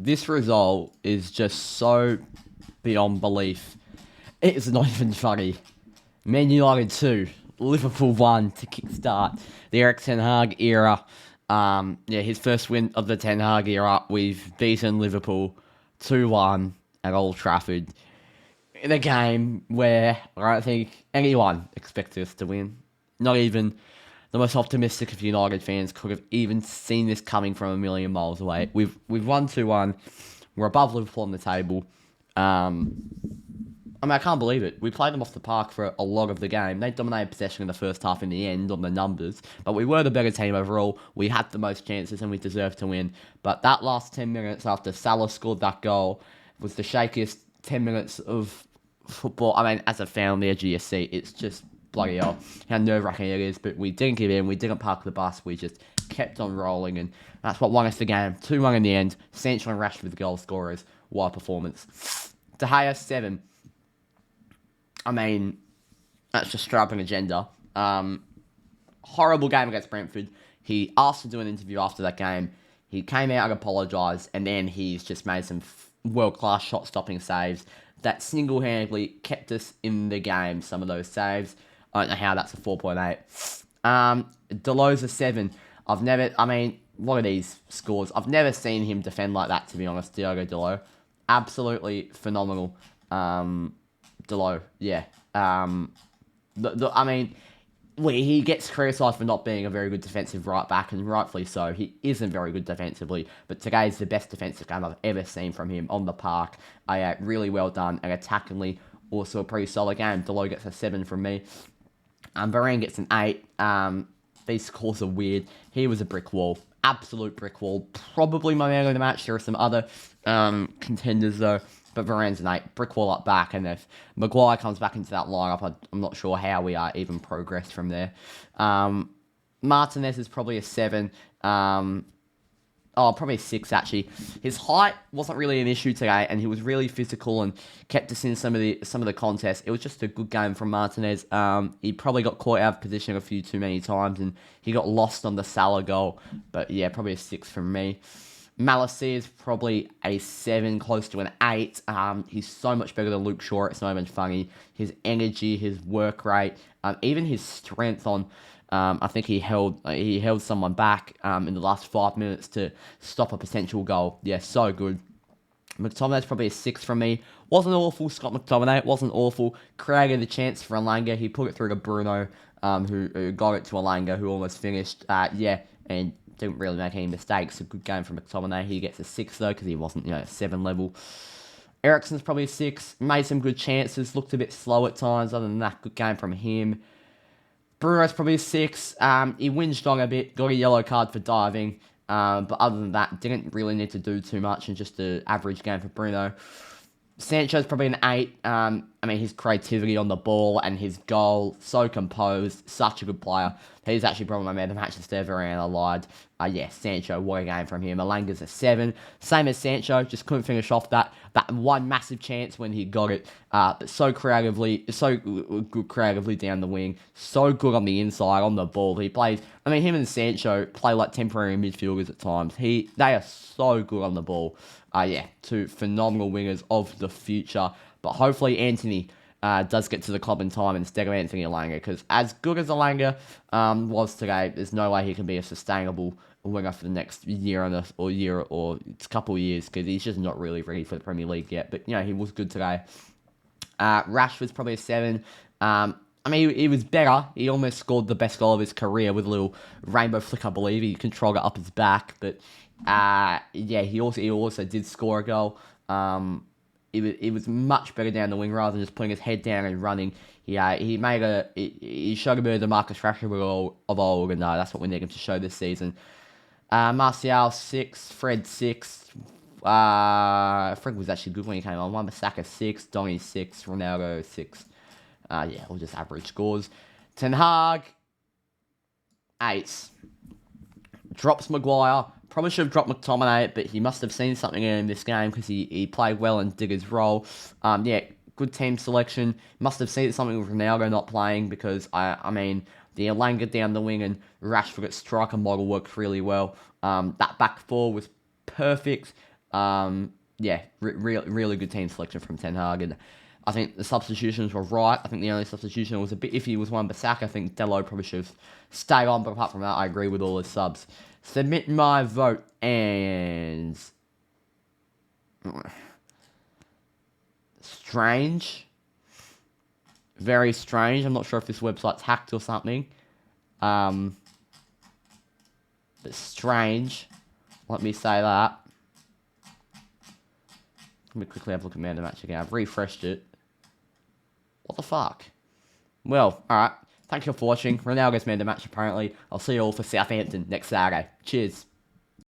This result is just so beyond belief. It's not even funny. Man United 2, Liverpool 1 to kickstart the Eric Ten Hag era. His first win of the Ten Hag era. We've beaten Liverpool 2-1 at Old Trafford in a game where I don't think anyone expected us to win. Not even the most optimistic of United fans could have even seen this coming from a million miles away. We've won 2-1. We're above Liverpool on the table. I can't believe it. We played them off the park for a lot of the game. They dominated possession in the first half in the end on the numbers, but we were the better team overall. We had the most chances and we deserved to win. But that last 10 minutes after Salah scored that goal was the shakiest 10 minutes of football. As a fan on the edge of your seat, it's just bloody hell how nerve-wracking it is. But we didn't give in. We didn't park the bus. We just kept on rolling, and that's what won us the game. 2-1 in the end. Sancho and Rashford the goal scorers. What a performance. De Gea, 7. That's just straight up an agenda. Horrible game against Brentford. He asked to do an interview after that game. He came out and apologised, and then he's just made some world-class shot-stopping saves that single-handedly kept us in the game, some of those saves. I don't know how that's a 4.8. Delo's a 7. What are these scores? I've never seen him defend like that, to be honest, Diogo Delo. Absolutely phenomenal. Delo, yeah. He gets criticised for not being a very good defensive right back, and rightfully so. He isn't very good defensively, but today's the best defensive game I've ever seen from him on the park. Really well done, and attackingly, also a pretty solid game. Delo gets a 7 from me. Varane gets an 8. These scores are weird. He was a brick wall. Absolute brick wall. Probably my man of the match. There are some other contenders, though. But Varane's an 8. Brick wall up back. And if Maguire comes back into that lineup, I'm not sure how we are even progressed from there. Martinez is probably a 7. Probably a 6, actually. His height wasn't really an issue today, and he was really physical and kept us in some of the contests. It was just a good game from Martinez. He probably got caught out of position a few too many times, and he got lost on the Salah goal. But yeah, probably a 6 from me. Malacia is probably a 7, close to an 8. He's so much better than Luke Shaw. It's not even funny. His energy, his work rate, even his strength on. I think he held someone back in the last 5 minutes to stop a potential goal. Yeah, so good. McTominay's probably a 6 from me. Wasn't awful, Scott McTominay. Wasn't awful. Created the chance for Alanga. He put it through to Bruno, who got it to Alanga, who almost finished. And didn't really make any mistakes. A good game from McTominay. He gets a 6, though, because he wasn't, 7 level. Eriksen's probably a 6. Made some good chances. Looked a bit slow at times. Other than that, good game from him. Bruno's probably a 6. He whinged on a bit, got a yellow card for diving. But other than that, didn't really need to do too much, and just an average game for Bruno. Sancho's probably an 8. His creativity on the ball and his goal, so composed, such a good player. He's actually probably my man of the match instead of Varane. I lied. Sancho, what a game from him. Alanga's a 7. Same as Sancho, just couldn't finish off that one massive chance when he got it. But so good creatively down the wing. So good on the inside, on the ball. He plays, him and Sancho play like temporary midfielders at times. They are so good on the ball. Two phenomenal wingers of the future. But hopefully Anthony does get to the club in time instead of Anthony Alanga, because as good as Alanga was today, there's no way he can be a sustainable winger for the next year or couple of years, because he's just not really ready for the Premier League yet. But he was good today. Rashford's probably a 7. He was better. He almost scored the best goal of his career with a little rainbow flick, I believe. He controlled it up his back, but he also did score a goal. It was much better down the wing rather than just putting his head down and running. He showed a bit of the Marcus Rashford of old, and that's what we need him to show this season. Martial 6, Fred 6. Fred was actually good when he came on. Wan-Bissaka 6, Donny 6, Ronaldo 6. All just average scores. Ten Hag 8. Drops Maguire. Probably should have dropped McTominay, but he must have seen something in this game, because he played well and did his role. Good team selection. Must have seen something with Ronaldo not playing, because, the Alanga down the wing and Rashford at striker model worked really well. That back four was perfect. Yeah, really good team selection from Ten Hag, and I think the substitutions were right. I think the only substitution that was a bit iffy was Wan-Bissaka. I think Dello probably should have stayed on, but apart from that, I agree with all his subs. Submit my vote, and strange, very strange. I'm not sure if this website's hacked or something. But strange. Let me say that. Let me quickly have a look at Man of the Match again. I've refreshed it. What the fuck? Well, alright. Thank you for watching. Ronaldo's Man of the Match, apparently. I'll see you all for Southampton next Saturday. Cheers.